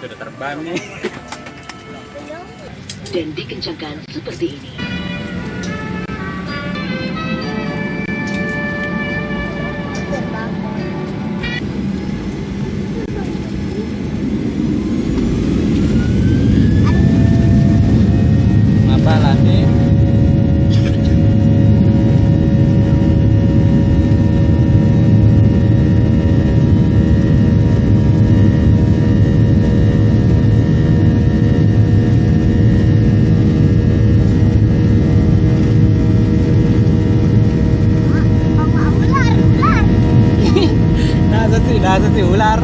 Sudah terbang nih. Dan dikencangkan seperti ini. Ngapa nih? Nasa si ular.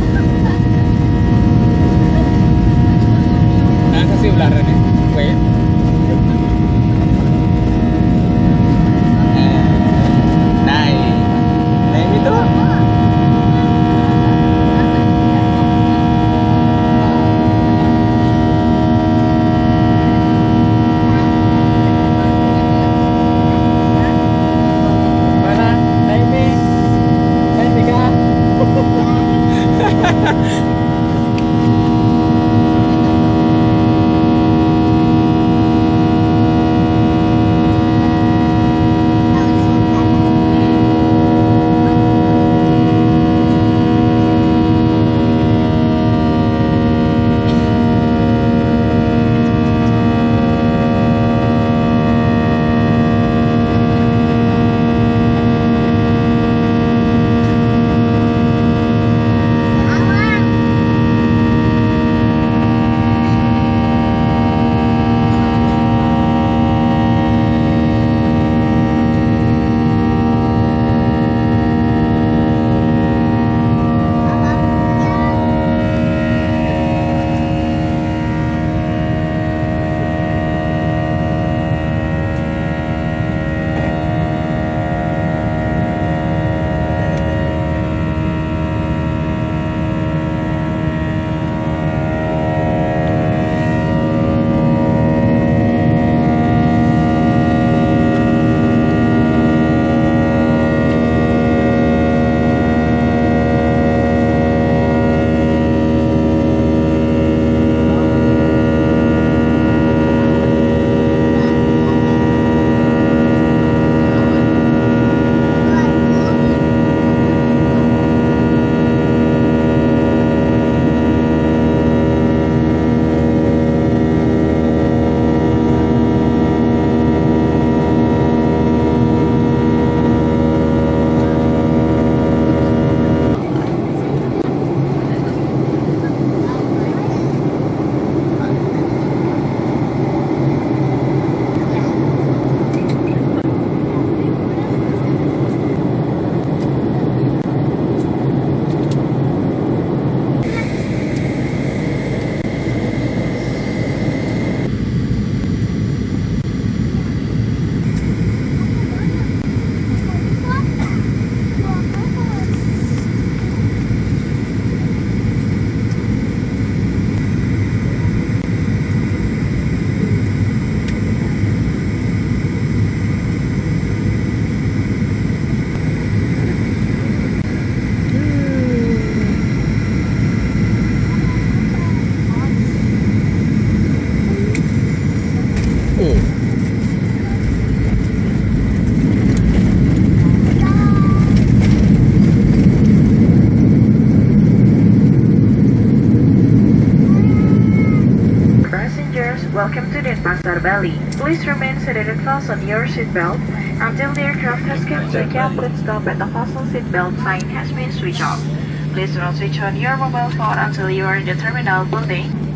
Nasa si ular ini. Wait. Naik itu. Mana? Naik nih. Naik nih kak. Welcome to Denpasar, Bali. Please remain seated and fasten your seatbelt until the aircraft has come to a complete stop and the fasten seatbelt sign has been switched off. Please do not switch on your mobile phone until you are in the terminal building.